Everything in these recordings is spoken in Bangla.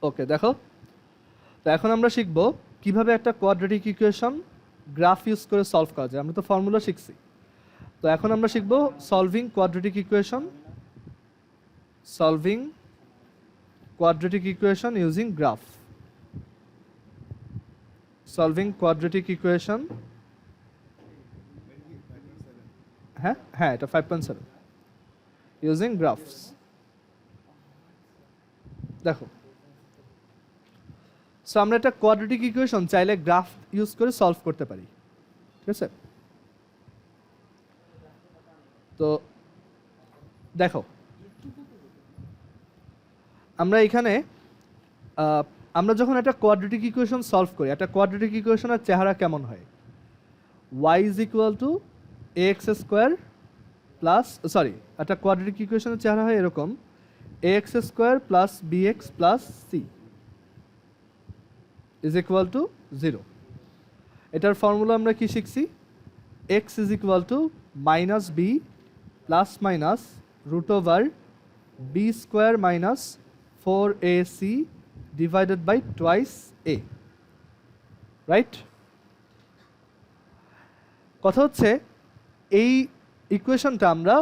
ওকে, দেখো, তো এখন আমরা শিখব কিভাবে একটা কোয়াড্রেটিক ইকুয়েশন গ্রাফ ইউজ করে সলভ করা যায়। আমরা তো ফর্মুলা শিখছি, তো এখন আমরা শিখব solving quadratic equation using graph. Solving quadratic equation, হ্যাঁ হ্যাঁ, এটা 5.7 ইউজিং গ্রাফস। দেখো, সো আমরা একটা কোয়াড্রেটিক ইকুয়েশন চাইলে গ্রাফ ইউজ করে সলভ করতে পারি, ঠিক আছে? তো দেখো, আমরা এখানে আমরা যখন একটা কোয়াড্রেটিক ইকুয়েশন সলভ করি, একটা কোয়াড্রেটিক ইকুয়েশনের চেহারা কেমন হয়? y is equal to ax square plus, sorry, একটা কোয়াড্রেটিক ইকুয়েশনের চেহারা হয় এরকম, ax square plus bx plus c is equal to 0। এটার ফর্মুলা আমরা কি শিখছি? x is equal to minus b plus minus root over b square minus 4ac divided by twice a, right? কথা হচ্ছে এই ইকুয়েশনটা আমরা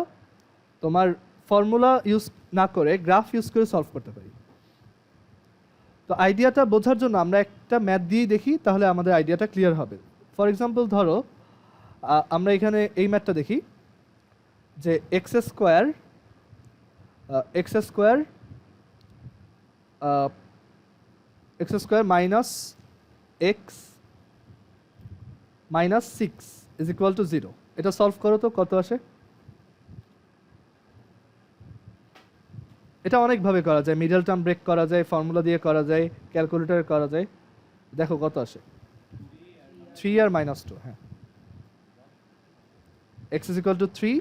তোমার ফর্মুলা ইউজ না করে গ্রাফ ইউজ করে সলভ করতে পারি। তো আইডিয়াটা বোঝার জন্য আমরা একটা ম্যাথ দিয়েই দেখি, তাহলে আমাদের আইডিয়াটা ক্লিয়ার হবে। ফর এক্সাম্পল ধরো, আমরা এখানে এই ম্যাথটা দেখি যে x square minus x minus 6 is equal to 0। এটা সলভ করো তো কত আসে? এটা অনেকভাবে করা যায়, মিডল টার্ম ব্রেক করা যায়, ফর্মুলা দিয়ে করা যায়, ক্যালকুলেটর করা যায়। দেখো কত আসে, 3 আর মাইনাস 2। হ্যাঁ, x is equal to 3,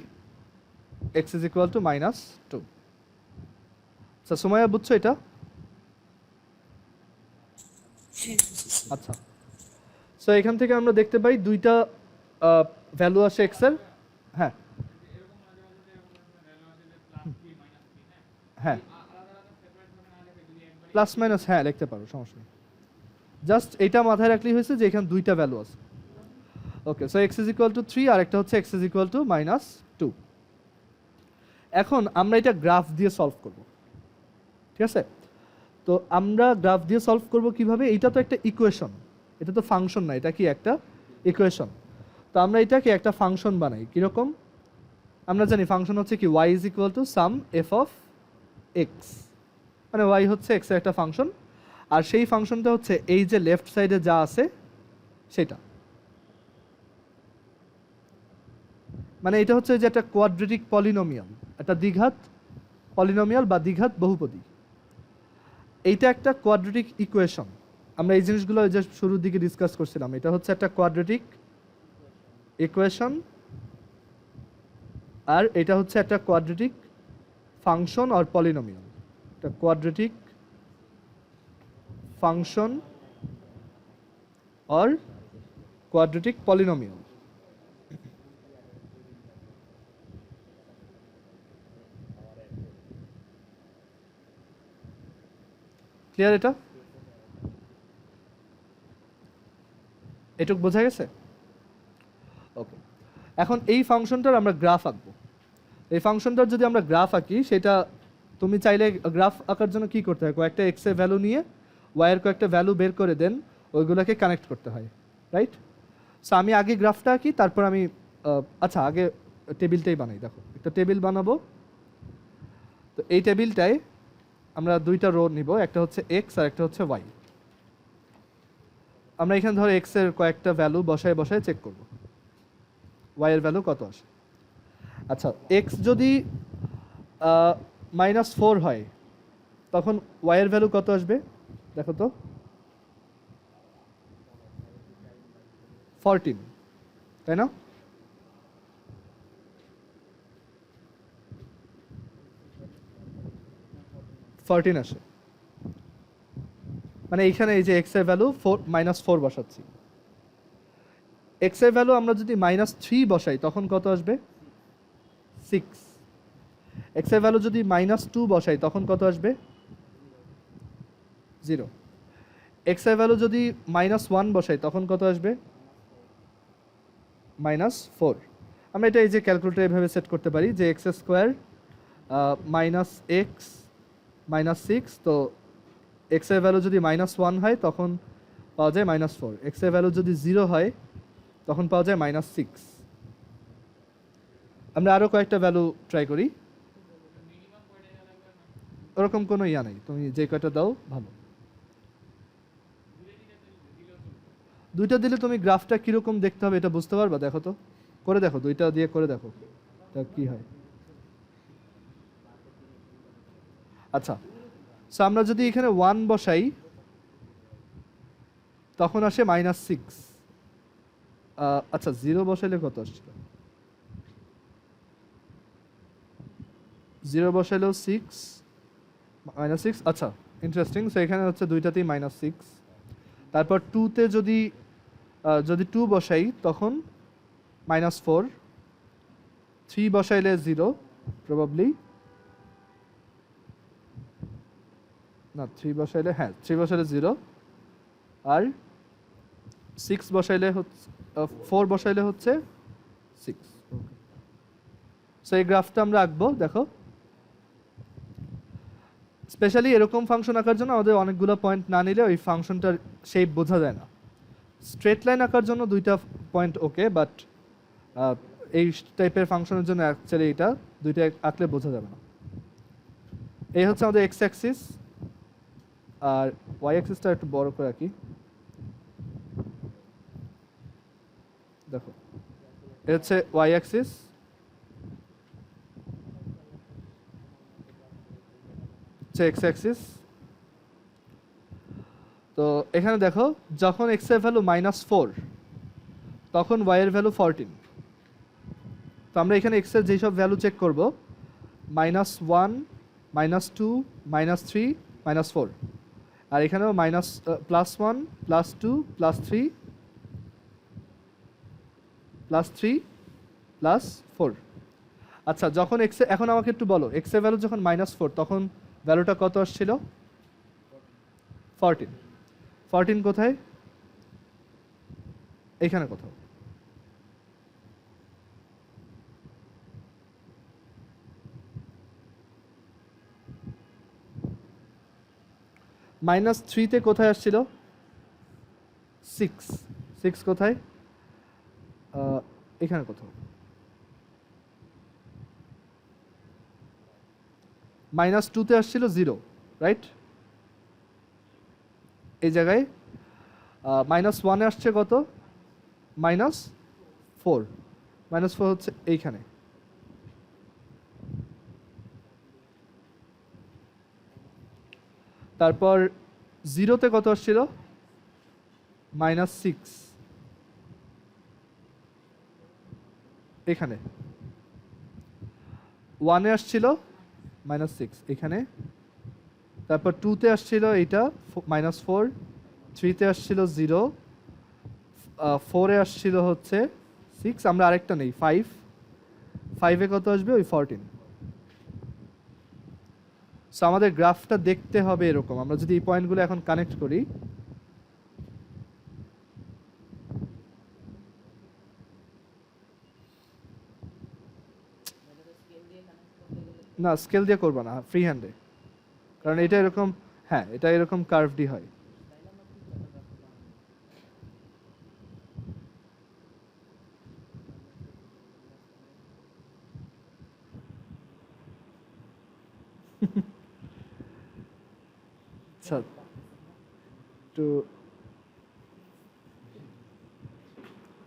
x is equal to minus 2। আচ্ছা, সুমাইয়া বুঝছো এটা? আচ্ছা, সো এখান থেকে আমরা দেখতে পাই দুইটা ভ্যালু আসে এক্স এর। হ্যাঁ হ্যাঁ, প্লাস মাইনাস হ্যাঁ লিখতে পারো, সমস্যা নেই। জাস্ট এটা মাথায় রাখলেই হয়েছে যে এখানে দুইটা ভ্যালু আছে। Okay, so x is equal to 3 আর একটা হচ্ছে x is equal to minus 2। এখন আমরা এটা গ্রাফ দিয়ে সলভ করব, ঠিক আছে? তো আমরা গ্রাফ দিয়ে সলভ করব কিভাবে? এইটা তো একটা ইকুয়েশন, এটা তো ফাংশন না, এটা কি একটা ইকুয়েশন। তো আমরা এটাকে একটা ফাংশন বানাই। কীরকম? আমরা জানি ফাংশন হচ্ছে কি y is equal to some F of x, মানে y হচ্ছে এক্স এর একটা ফাংশন, আর সেই ফাংশনটা হচ্ছে এই যে লেফট সাইডে যা আছে সেটা, মানে এটা হচ্ছে যে একটা কোয়াড্রেটিক পলিনোমিয়াল, একটা দ্বিঘাত পলিনোমিয়াল বা দ্বিঘাত বহুপদী। এইটা একটা কোয়াড্রেটিক ইকুয়েশন। আমরা এই জিনিসগুলো যে শুরুর দিকে ডিসকাস করছিলাম, এটা হচ্ছে একটা কোয়াড্রেটিক ইকুয়েশন, আর এটা হচ্ছে একটা কোয়াড্রেটিক ফাংশন আর পলিনোমিয়াল। একটা কোয়াড্রেটিক ফাংশন আর কোয়াড্রেটিক পলিনোমিয়াল। ক্লিয়ার? এটা এটুক বোঝা গেছে? ওকে, এখন এই ফাংশনটার আমরা গ্রাফ আঁকবো। এই ফাংশনটার যদি আমরা গ্রাফ আঁকি, সেটা তুমি চাইলে গ্রাফ আঁকার জন্য কি করতে হয়? কয়েকটা এক্স এর ভ্যালু নিয়ে ওয়াইয়ের কয়েকটা ভ্যালু বের করে দেন, ওইগুলোকে কানেক্ট করতে হয়, রাইট? সো আমি আগে গ্রাফটা আঁকি, তারপর আমি আচ্ছা আগে টেবিলটাই বানাই। দেখো, একটা টেবিল বানাবো। তো এই টেবিলটায় আমরা দুইটা রো নিব, একটা হচ্ছে এক্স আর একটা হচ্ছে ওয়াই। আমরা এখানে ধরো এক্স এর কয়েকটা ভ্যালু বসায় বসায় চেক করব ওয়াই এর ভ্যালু কত আসে। আচ্ছা, এক্স যদি -4 হয়, তখন ওয়াই এর ভ্যালু কত আসবে? দেখো তো, 14, তাই না? আসে, মানে এইখানে এই যে এক্স এর ভ্যালু -4 বসাচ্ছি। এক্স এর ভ্যালু আমরা যদি -3 বসাই, তখন কত আসবে? 6। এক্স এর ভ্যালু যদি -2 বসাই, তখন কত আসবে? 0। এক্স এর ভ্যালু যদি -1 বসাই তখন কত আসবে? -4। আমরা এটা এই যে ক্যালকুলেটর এভাবে সেট করতে পারি যে x স্কোয়ার -x -6, তো x এর ভ্যালু যদি -1 হয় তখন পাওয়া যায় -4, x এর ভ্যালু যদি 0 হয় তখন পাওয়া যায় -6। আমরা আরও কয়েকটা ভ্যালু ট্রাই করি, ওরকম কোনো ইয়া নেই, তুমি যে কয়টা দাও ভালো। দুইটা দিলে তুমি গ্রাফটা কীরকম দেখতে হবে এটা বুঝতে পারবা, দেখো তো, করে দেখো, দুইটা দিয়ে করে দেখো তা কি হয়। আচ্ছা, সো আমরা যদি এখানে 1 বসাই তখন আসে -6। আচ্ছা, 0 বসাইলে কত আসছিল? 0 বসাইলেও 6 -6। আচ্ছা, ইন্টারেস্টিং। সো এখানে হচ্ছে দুইটাতেই -6। তারপর 2তে যদি 2 বসাই তখন -4, 3 বসাইলে 0 প্রবাবলি, না 3 বসাইলে, হ্যাঁ 3 বসাইলে 0, আর 6 বসাইলে হচ্ছে 4 বসাইলে হচ্ছে 6। সো এই গ্রাফটা আমরা আঁকবো, দেখো। স্পেশালি এরকম ফাংশন আঁকার জন্য আমাদের অনেকগুলো পয়েন্ট না নিলে ওই ফাংশনটার শেপ বোঝা যায় না। স্ট্রেট লাইন আঁকার জন্য দুইটা পয়েন্ট ওকে, বাট এই টাইপের ফাংশনের জন্য অ্যাকচুয়ালি এটা দুইটা আঁকলে বোঝা যাবে না। এই হচ্ছে আমাদের এক্স অ্যাক্সিস, আর ওয়াই অ্যাক্সিসটা একটু বড় করে রাখি, দেখো এ হচ্ছে ওয়াই অ্যাক্সিস, এক্স অ্যাক্সিস। তো এখানে দেখো যখন এক্স এর ভ্যালু -4 তখন ওয়াই এর ভ্যালু 14। তো আমরা এখানে এক্স এর যেসব ভ্যালু চেক করব, -1 -2 -3 -4, আর এখানেও +1 +2 +3 +4। আচ্ছা, যখন এক্স, এখন আমাকে একটু বলো এক্স এর ভ্যালু যখন -4 তখন ভ্যালুটা কত আসছিল? 14। 14 কোথায়? এখানে কোথাও। -3তে কোথায় আসছিল? 6। 6 কোথায়? এখানে কোথাও। -2তে আসছিল 0, রাইট? এই জায়গায়। -1-এ আসছে কত? -4। -4 হচ্ছে এইখানে। তারপর 0তে কত আসছিল? -6 এখানে। 1-এ আসছিল -6 এখানে। তারপর 2তে আসছিল এইটা -4, 3তে আসছিল 0, 4-এ আসছিল হচ্ছে 6, আমরা আরেকটা নেই 5, 5-এ কত আসবে? ওই 14। সো আমাদের গ্রাফটা দেখতে হবে এরকম। আমরা যদি এই পয়েন্টগুলো এখন কানেক্ট করি, না স্কেল দিয়ে করবো না, ফ্রি হ্যান্ডে, কারণ এটা এরকম, হ্যাঁ এটা এরকম কার্ভডি হয়। আচ্ছা, তো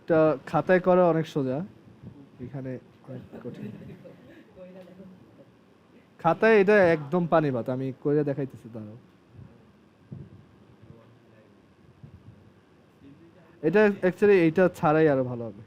এটা খাতায় করা অনেক সোজা, এখানে অনেক কঠিন। খাতায় এটা একদম পানি ভাত, আমি করে দেখাইতেছি, দাঁড়াও। এটা অ্যাকচুয়ালি এইটা ছাড়াই আরো ভালো হবে।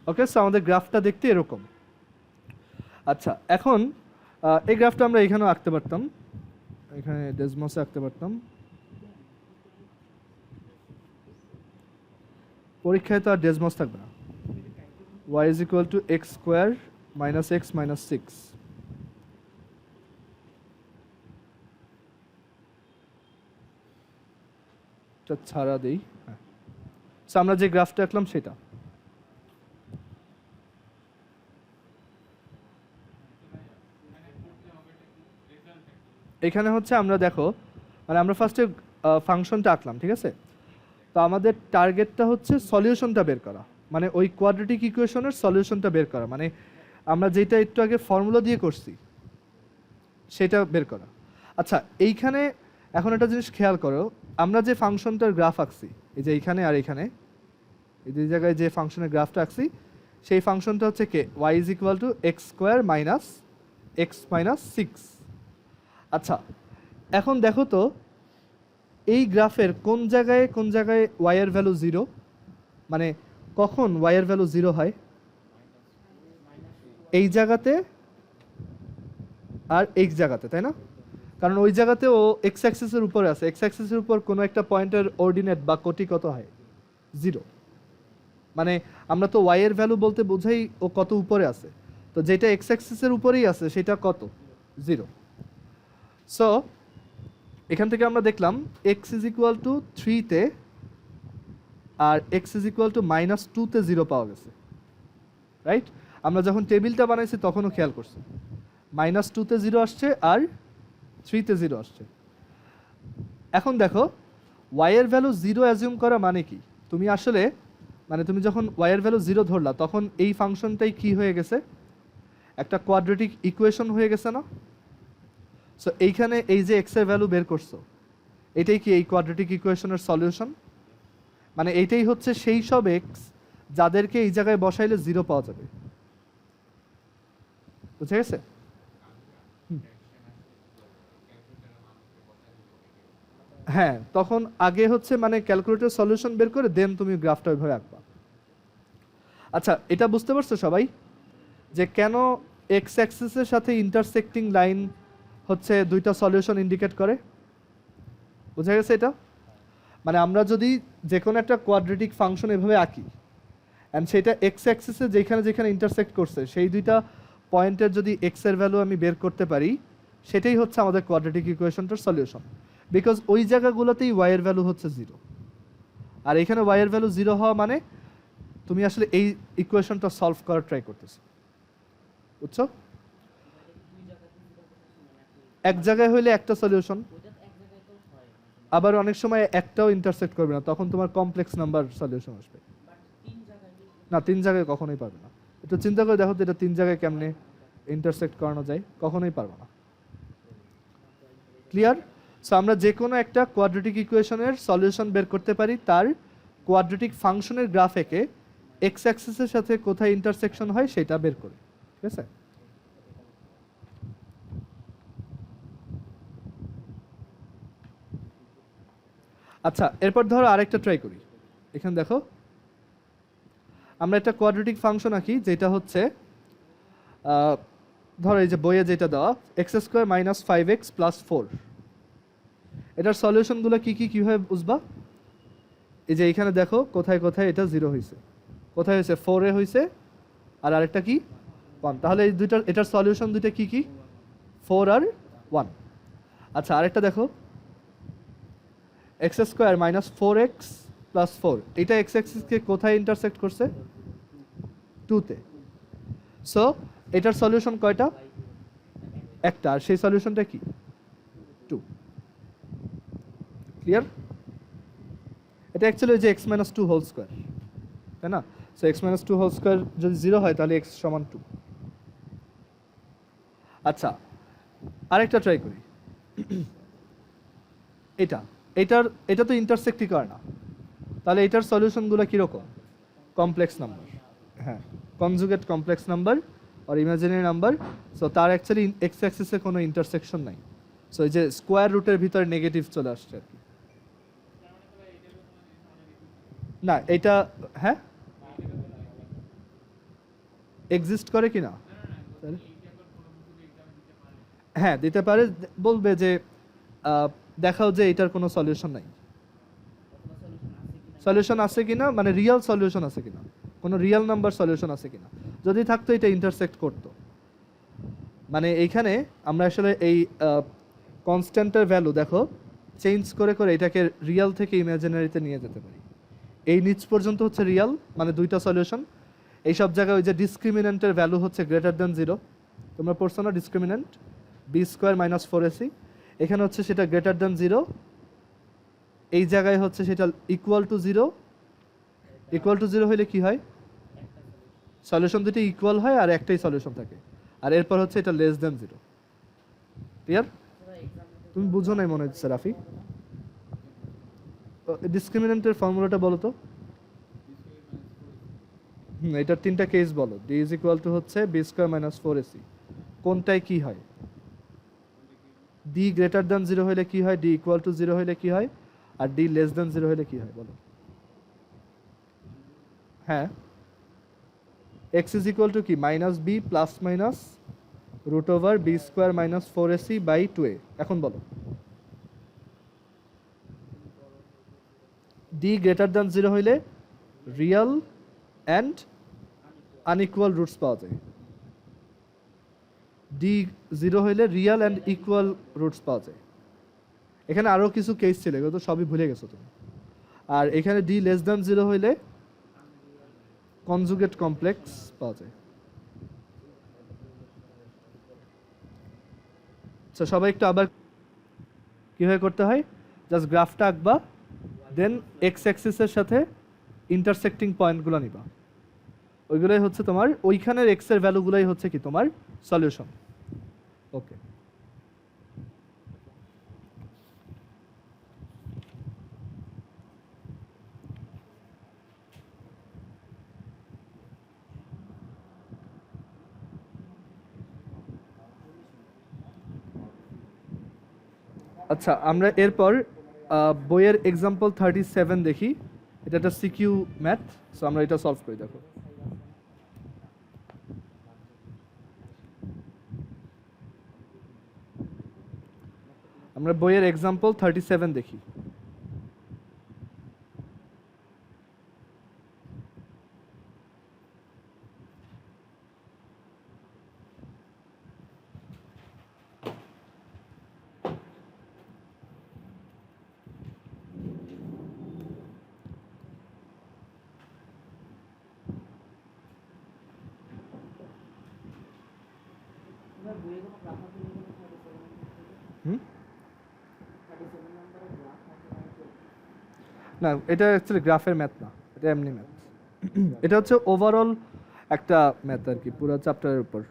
ওকে, সো আমাদের গ্রাফটা দেখতে এরকম। আচ্ছা, এখন এই গ্রাফটা আমরা এখানেও আঁকতে পারতাম, এখানে ডেসমসে আঁকতে পারতাম, পরীক্ষায় তো আর ডেজমস থাকবে না। y is equal two x square minus x minus six. ছাড়া দিই, হ্যাঁ। আমরা যে গ্রাফটা আঁকলাম সেটা। এখানে হচ্ছে আমরা দেখো, মানে আমরা ফার্স্টে ফাংশনটা আঁকলাম, ঠিক আছে? তো আমাদের টার্গেটটা হচ্ছে সলিউশনটা বের করা, মানে ওই কোয়াড্রেটিক ইকুয়েশনের সলিউশনটা বের করা, মানে আমরা যেটা একটু আগে ফর্মুলা দিয়ে করছি সেটা বের করা। আচ্ছা, এইখানে এখন একটা জিনিস খেয়াল করো, আমরা যে ফাংশনটার গ্রাফ আঁকছি, এই যে এইখানে আর এইখানে এই দুই জায়গায় যে ফাংশনের গ্রাফটা আঁকছি, সেই ফাংশনটা হচ্ছে কে y is equal two x square minus x minus six. আচ্ছা, এখন দেখো তো এই গ্রাফের কোন জায়গায় y এর ভ্যালু জিরো, মানে কখন y এর ভ্যালু জিরো হয়? এই জায়গাতে আর এই জায়গাতে, তাই না? কারণ ওই জায়গাতে ও এক্স অ্যাক্সিসের উপরে আছে, এক্স অ্যাক্সিসের উপর কোনো একটা পয়েন্টের অর্ডিনেট বা কোটি কত হয়? জিরো। মানে আমরা তো y এর ভ্যালু বলতে বোঝাই ও কত উপরে আছে, তো যেটা এক্স অ্যাক্সিসের উপরেই আছে সেটা কত? জিরো। সো এখান থেকে আমরা দেখলাম এক্স ইজ ইকুয়াল টু থ্রিতে আর x is equal to minus টুতে জিরো পাওয়া গেছে, রাইট? আমরা যখন টেবিলটা বানাইছি তখনও খেয়াল করছি মাইনাস টুতে জিরো আসছে আর থ্রিতে জিরো আসছে। এখন দেখো y এর ভ্যালু জিরো অ্যাজিউম করা মানে কি? তুমি আসলে মানে তুমি যখন y এর ভ্যালু জিরো ধরলা তখন এই ফাংশনটাই কি হয়ে গেছে? একটা কোয়াড্রেটিক ইকুয়েশন হয়ে গেছে না? সো এইখানে এই যে এক্স এর ভ্যালু বের করছো, এটাই কি এই কোয়াড্রেটিক ইকুয়েশনের সলিউশন? মানে এইটাই হচ্ছে সেই সব এক্স যাদেরকে এই জায়গায় বসাইলে জিরো পাওয়া যাবে। বুঝে গেছে? হ্যাঁ, তখন আগে হচ্ছে মানে ক্যালকুলেটর সলিউশন বের করে দেন তুমি গ্রাফটা ওইভাবে আঁকবা। আচ্ছা, এটা বুঝতে পারছো সবাই যে কেন এক্স অ্যাক্সিসের সাথে ইন্টারসেক্টিং লাইন হচ্ছে দুইটা সলিউশন ইন্ডিকেট করে? বুঝা গেছে এটা? মানে আমরা যদি যে কোনো একটা কোয়াড্রেটিক ফাংশন এভাবে আঁকি অ্যান্ড সেটা এক্স অ্যাক্সিসে যেখানে যেখানে ইন্টারসেক্ট করছে সেই দুইটা পয়েন্টের যদি এক্স এর ভ্যালু আমি বের করতে পারি, সেটাই হচ্ছে আমাদের কোয়াড্রেটিক ইকুয়েশনটার সলিউশন, বিকজ ওই জায়গাগুলোতেই y এর ভ্যালু হচ্ছে জিরো। আর এখানে y এর ভ্যালু জিরো হওয়া মানে তুমি আসলে এই ইকুয়েশনটা সলভ করার ট্রাই করতেছো। বুঝছো? এক জায়গায় হইলে একটা সলিউশন, আবার অনেক সময় একটাও ইন্টারসেক্ট করবে না, তখন তোমার কমপ্লেক্স নাম্বার সলিউশন আসবে। না, তিন জায়গায় কখনোই পারবে না। একটু চিন্তা করে দেখো তো এটা তিন জায়গায় কেমনে ইন্টারসেক্ট করানো যায়? কখনোই পারবে না। ক্লিয়ার? সো আমরা যে কোনো একটা কোয়াড্রেটিক ইকুয়েশনের সলিউশন বের করতে পারি তার কোয়াড্রেটিক ফাংশনের গ্রাফ এঁকে এক্স অ্যাক্সিসের সাথে কোথায় ইন্টারসেকশন হয় সেটা বের করি, ঠিক আছে? আচ্ছা, এরপর ধরো আরেকটা ট্রাই করি। এখানে দেখো আমরা একটা কোয়াড্রেটিক ফাংশন আঁকি যেটা হচ্ছে ধরো এই যে বইয়ে যেটা দেওয়া x square minus five x plus four. এটার সলিউশনগুলো কী কী কীভাবে বুঝবা? এই যে এইখানে দেখো কোথায় কোথায় এটা জিরো হয়েছে, কোথায় হয়েছে ফোরে হয়েছে, আর আরেকটা কি ওয়ান। তাহলে এই দুইটার এটার সলিউশন দুইটা কি কি? ফোর আর ওয়ান। আচ্ছা, আরেকটা দেখো x square minus four x plus four, এটা এক্স এক্সিসকে কোথায় ইন্টারসেক্ট করছে? টুতে। সো এটার সলিউশন কয়টা? একটা, আর সেই সলিউশনটা কি? টু। ক্লিয়ার? এটা অ্যাকচুয়ালি যে x minus two whole square, তাই না? So x minus two whole square যদি জিরো হয় তাহলে এক্স সমান টু। আচ্ছা, আরেকটা ট্রাই করি। এটা তো ইন্টারসেক্টই করে না, তাহলে এটার সলিউশনগুলো কীরকম? Complex number. হ্যাঁ, কনজুগেট কমপ্লেক্স নাম্বার আর ইমাজিনারি নাম্বার। সো তার অ্যাকচুয়ালি এক্স অ্যাক্সিসে কোনো ইন্টারসেকশন নাই। সো এই যে স্কোয়ার রুটের ভিতরে নেগেটিভ চলে আসছে আর কি। না, এটা হ্যাঁ এক্সিস্ট করে কি না? হ্যাঁ, দিতে পারে। বলবে যে দেখাও যে এটার কোনো সলিউশন নাই। সলিউশন আছে কিনা, মানে রিয়েল সলিউশন আছে কিনা, কোনো রিয়েল নাম্বার সলিউশন আছে কিনা। যদি থাকতো এটা ইন্টারসেক্ট করতো। মানে এইখানে আমরা আসলে এই কনস্ট্যান্টের ভ্যালু দেখো চেঞ্জ করে করে এটাকে রিয়েল থেকে ইমাজিনারিতে নিয়ে যেতে পারি। এই নিচ পর্যন্ত হচ্ছে রিয়েল, মানে দুইটা সলিউশন। এই সব জায়গায় ওই যে ডিসক্রিমিনেন্টের ভ্যালু হচ্ছে গ্রেটার দ্যান 0, তোমরা পড়ছো না discriminant B square minus 4ac, এখানে হচ্ছে সেটা গ্রেটার দ্যান 0, এই জায়গায় হচ্ছে সেটা ইকুয়াল টু 0। ইকুয়াল টু 0 হলে কি হয়, সলিউশন দুটি ইকুয়াল হয় আর একটাই সলিউশন থাকে। আর এরপর হচ্ছে এটা লেস দ্যান 0। ক্লিয়ার? তুমি বুঝো নাই মনে হচ্ছে রাফি। ডিসক্রিমিনেন্টের ফর্মুলাটা বলো তো। এটার তিনটা কেস বলো। ডি ইজ ইকুয়াল টু হচ্ছে বি স্কোয়ার মাইনাস 4ac, কোনটায় কি হয়? ডি গ্রেটার দ্যান 0 হলে কি হয়, ডি ইকুয়াল টু 0 হলে কি হয়, আর ডি লেস দ্যান 0 হলে কি হয় বলো। হ্যাঁ, এক্স ইজ ইকুয়াল টু কি, minus b plus minus root over b square minus 4ac by 2a। এখন বলো ডি গ্রেটার দ্যান 0 হইলে রিয়েল অ্যান্ড আনইকুয়াল রুটস পাওয়া যায়, ডি 0 হইলে রিয়েল অ্যান্ড ইকুয়াল রুটস পাওয়া যায়। এখানে আরও কিছু কেস ছিল, এগুলো তো সবই ভুলে গেছো তুমি। আর এখানে ডি লেস দ্যান 0 হইলে কনজুগেট কমপ্লেক্স পাওয়া যায়। আচ্ছা, সবাই একটু আবার কীভাবে করতে হয়, জাস্ট গ্রাফটা আঁকবা, দেন এক্স অ্যাক্সিসের সাথে ইন্টারসেক্টিং পয়েন্টগুলো নিবা, ওইগুলোই হচ্ছে তোমার, ওইখানের এক্সের ভ্যালুগুলোই হচ্ছে কি তোমার সলিউশন। ওকে, আচ্ছা আমরা এরপর বইয়ের এক্সাম্পল 37 দেখি। এটা একটা সিকিউ ম্যাথ, সো আমরা এটা সলভ করি। দেখো আমরা বইয়ের এক্সাম্পল 37 দেখি। না, এটা অ্যাকচুয়ালি গ্রাফের ম্যাথ না, এটা এমনি ম্যাথ। এটা হচ্ছে ওভারঅল একটা ম্যাথ আর কি, পুরো চ্যাপ্টারের উপর।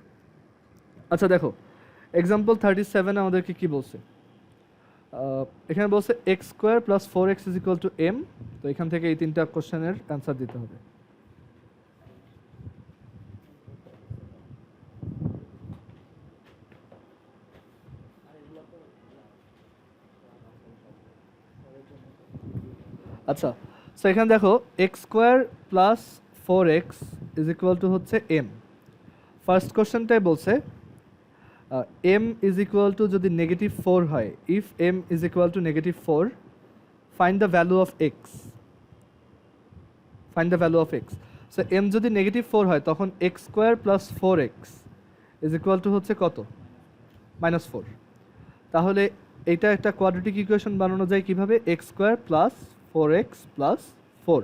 আচ্ছা দেখো, এক্সাম্পল 37 আমাদেরকে কি বলছে, এখানে বলছে x square plus 4x is equal to m. তো এখান থেকে এই তিনটা কোশ্চেনের অ্যান্সার দিতে হবে। আচ্ছা, সো এখানে দেখো x square plus 4x is equal to হচ্ছে এম। ফার্স্ট কোশ্চেনটাই বলছে এম ইজ ইকুয়াল টু যদি নেগেটিভ 4 হয়, if m is equal to negative 4, find the value of x. Find the value of x. So m যদি নেগেটিভ 4 হয় তখন x square plus 4x is equal to হচ্ছে কত, -4। তাহলে এইটা একটা কোয়াড্রেটিক ইকুয়েশন বানানো যায় কিভাবে, x square plus 4x plus 4।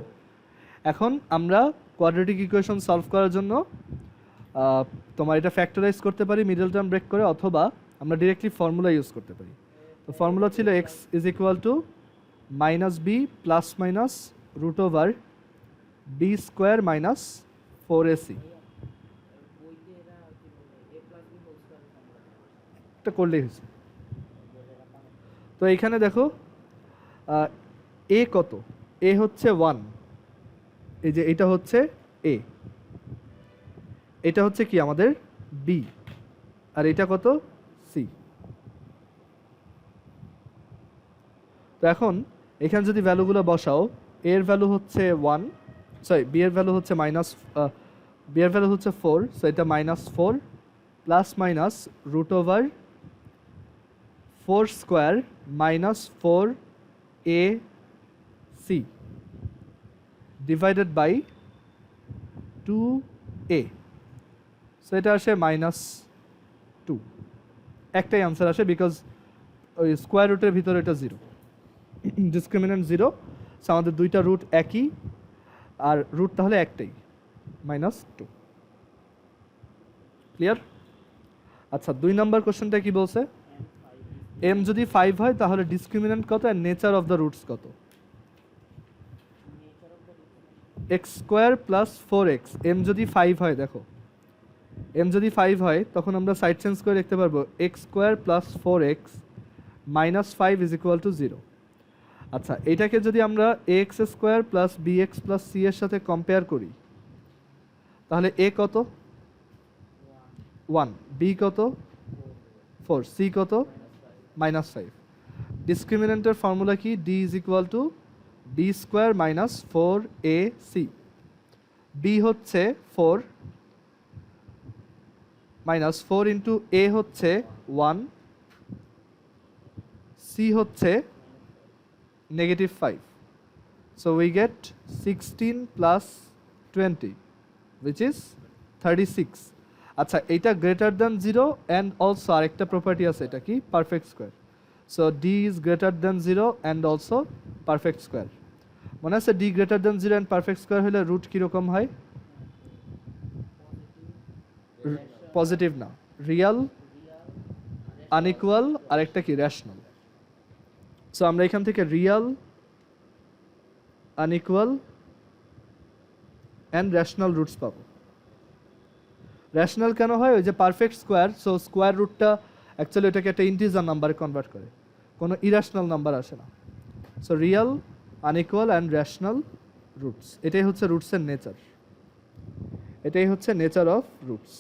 এখন আমরা কোয়াড্রেটিক ইকুয়েশন সলভ করার জন্য তোমার এটা ফ্যাক্টরাইজ করতে পারি মিডল টার্ম ব্রেক করে, অথবা আমরা ডিরেক্টলি ফর্মুলা ইউজ করতে পারি। তো ফর্মুলা ছিল x is equal to minus b plus minus root over b square minus 4ac। এটা করলেই হয়েছে। তো এইখানে দেখো এ কত, এ হচ্ছে 1, এই যে এটা হচ্ছে এ, এটা হচ্ছে কি আমাদের বি, আর এটা কত সি। তো এখন এখানে যদি ভ্যালুগুলো বসাও, এর ভ্যালু হচ্ছে 1, সরি বি এর ভ্যালু হচ্ছে বি এর ভ্যালু হচ্ছে 4, সো এটা -4 plus minus root over 4 square minus 4ac। Divided by 2a, so এটা আসে -2। একটাই আনসার আসে বিকজ ওই স্কোয়ার রুটের ভিতরে এটা 0, ডিসক্রিমিনেন্ট 0, সো আমাদের দুইটা রুট একই, আর রুট তাহলে একটাই, -2। ক্লিয়ার? আচ্ছা, 2 নম্বর কোশ্চেনটা কি বলছে? m যদি 5 হয় তাহলে ডিসক্রিমিনেন্ট কত আর নেচার অফ দ্য রুটস কত? x² + 4x, m যদি 5 হয়, দেখো m যদি 5 হয় তখন আমরা সাইড চেঞ্জ করে লিখতে পারবো x² + 4x - 5 = 0। আচ্ছা, এটাকে যদি আমরা ax² + bx + c এর সাথে কম্পেয়ার করি তাহলে a কত? 1, b কত? 4, c কত? -5। ডিসক্রিমিনেন্টের ফর্মুলা কি? d = b² - 4ac। b হচ্ছে 4, -4 ইন্টু a হচ্ছে 1, c হচ্ছে -5, so we get 16 + 20 which is 36। আচ্ছা, এটা গ্রেটার দ্যান 0 অ্যান্ড অলসো আরেকটা প্রপার্টি আছে, এটা কি? Perfect square. So d is greater than 0 and also perfect square. মনে আছে d greater than 0 and perfect square হলে রুট কীরকম হয়? পজিটিভ না, রিয়াল, আনইকুয়াল, আরেকটা কি? রেশনাল। সো আমরা এখান থেকে Real, unequal and rational roots পাবো। রেশনাল কেন হয়? ওই যে পারফেক্ট স্কোয়ার, সো স্কোয়ার রুটটা অ্যাকচুয়ালি এটাকে একটা ইন্টিজার নাম্বারে কনভার্ট করে, কোনো ইরেশনাল নাম্বার আসে না। So Real, unequal and rational roots, এটাই হচ্ছে রুটসের নেচার, এটাই হচ্ছে নেচার অফ রুটস।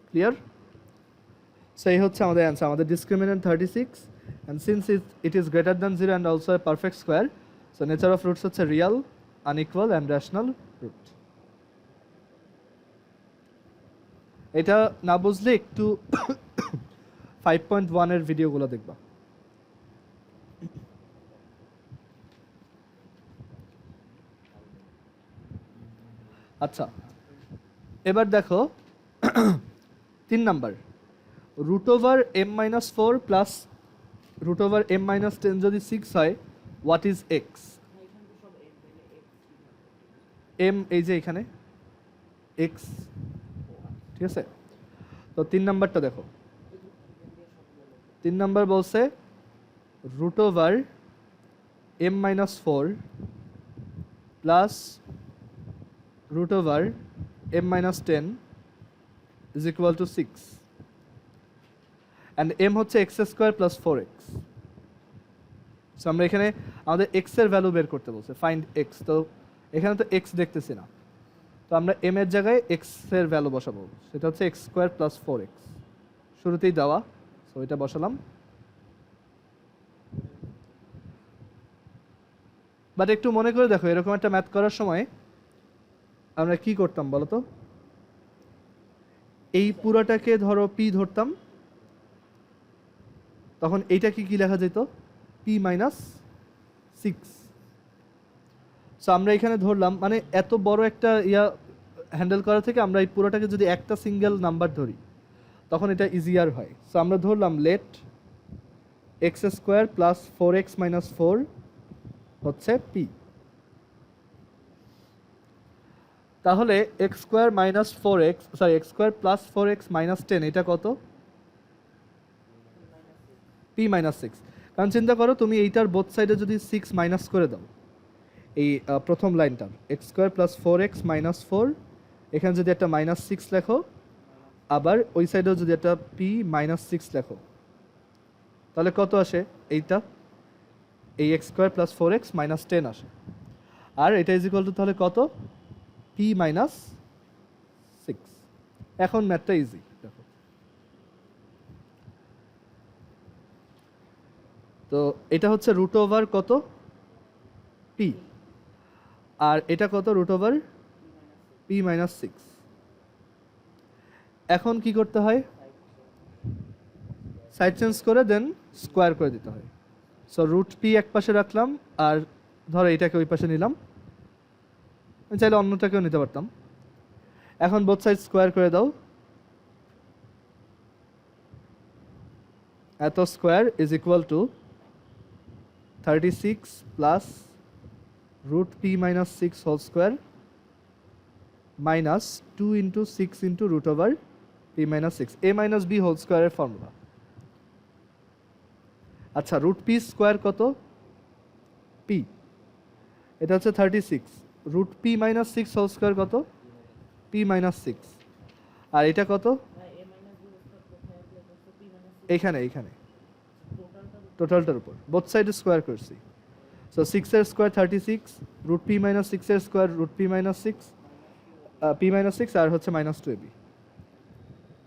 ক্লিয়ার? সেই হচ্ছে আমাদের অ্যান্সার, আমাদের discriminant 36, and since it is greater than 0 and also a perfect square, so nature of roots হচ্ছে real, unequal and rational root. এটা না বুঝলে একটু 5.1 এর ভিডিওগুলো দেখবা। আচ্ছা, এবার দেখো 3 নাম্বার, √m-4 প্লাস √m-10 যদি 6 হয়, হোয়াট ইজ এক্স? এম এই যে এখানে এক্স, ঠিক আছে? তো 3 নাম্বারটা দেখো, 3 নাম্বার বলছে √m-4 plus √m-10 is equal to 6, and m হচ্ছে x² + 4x। সো আমরা এখানে আমাদের x এর ভ্যালু বের করতে বলছে, ফাইন্ড x। তো এখানে তো x দেখতেছি না, তো আমরা m এর জায়গায় x এর ভ্যালু বসাবো, সেটা হচ্ছে x² + 4x, শুরুতেই দেওয়া, সো এটা বসালাম। বাট একটু মনে করে দেখো, এরকম একটা ম্যাথ করার সময় আমরা কি করতাম বলো তো? এই পুরোটাকে ধরো p ধরতাম, তখন এইটাকে কি লেখা যেত? p-6। সো আমরা এখানে ধরলাম, মানে এত বড় একটা হ্যান্ডেল করা থেকে আমরা এই পুরোটাকে যদি একটা সিঙ্গেল নাম্বার ধরি তখন এটা ইজিয়ার হয়। সো আমরা ধরলাম লেট x² + 4x - 4 হচ্ছে p, তাহলে x² - 4x, sorry x² + 4x - 10 এটা কত? p-6। কারণ চিন্তা করো, তুমি এইটার বোথ সাইডে যদি 6 মাইনাস করে দাও, এই প্রথম লাইনটার x² + 4x - 4, এখানে যদি একটা -6 লেখো, আবার ওই সাইডেও যদি একটা p-6 লেখো, তাহলে কত আসে? এইটা এই x² + 4x - 10 আসে, আর এটা ইজ ইকুয়াল টু তাহলে কত? p-6। এখন ম্যাথটা ইজি দেখো, তো এটা হচ্ছে √ কত? p, আর এটা কত? √p-6। এখন কি করতে হয়? সাইড চেঞ্জ করে দেন স্কোয়ার করে দিতে হয়। সো রুট পি এক পাশে রাখলাম, আর ধরো এটাকে ওই পাশে নিলাম, আমি চাইলে অন্যটাকেও নিতে পারতাম। এখন বোথ সাইড স্কোয়ার করে দাও। এত square is equal to 36 plus root p minus 6 whole square minus 2 into 6 into root over p minus 6, a minus b whole স্কোয়ারের ফর্মুলা। আচ্ছা, রুট পি স্কোয়ার কত? পি, এটা হচ্ছে 36। Root p minus 6 whole square কত? P minus 6। আর এটা কত? এইখানে এইখানে টোটালটার উপর বোথ সাইড স্কোয়ার করছি। সো 6 এর স্কোয়ার 36, রুট পি মাইনাস 6 এর square root p minus 6, p minus 6, আর হচ্ছে মাইনাস 2ab।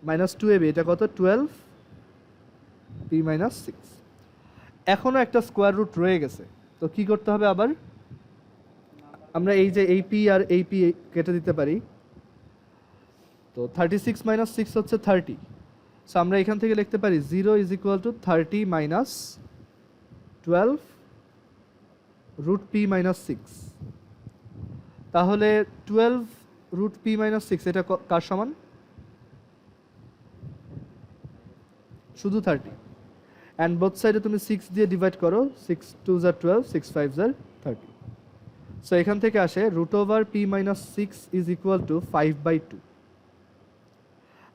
মাইনাস 2ab এটা কত? 12 পি মাইনাস 6। এখনও একটা স্কোয়ার রুট রয়ে গেছে, তো কি করতে হবে আবার? আমরা এই যে এই পি আর এই পি কেটে দিতে পারি। তো 36 মাইনাস 6 হচ্ছে 30। সো আমরা এখান থেকে লিখতে পারি 0 is equal to 30 minus 12 root p minus 6। তাহলে 12 রুট পি মাইনাস 6 এটা কার সমান? শুধু 30। অ্যান্ড বোথ সাইডে তুমি 6 দিয়ে ডিভাইড করো, 6 2 জার 12, 6 5 জার 30। সো এখান থেকে আসে root over p minus 6 is equal to 5/2।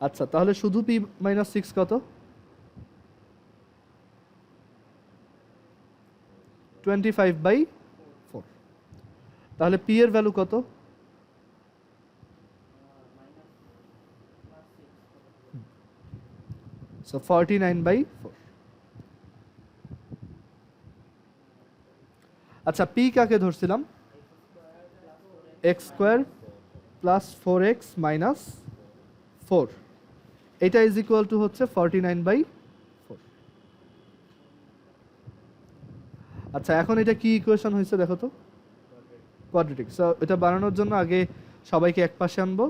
আচ্ছা, তাহলে শুধু পি মাইনাস 6 কত? 25/4। তাহলে পি এর ভ্যালু কত? সো 49/4। আচ্ছা, পি কাকে ধরছিলাম? X square plus 4x minus 4, এটা ইজ ইকুয়াল টু হচ্ছে 49/4। আচ্ছা, এখন এটা কি ইকুয়েশন হয়েছে দেখো তো? কোয়াড্রেটিক। সো এটা বানানোর জন্য আগে সবাইকে এক পাশে আনবো।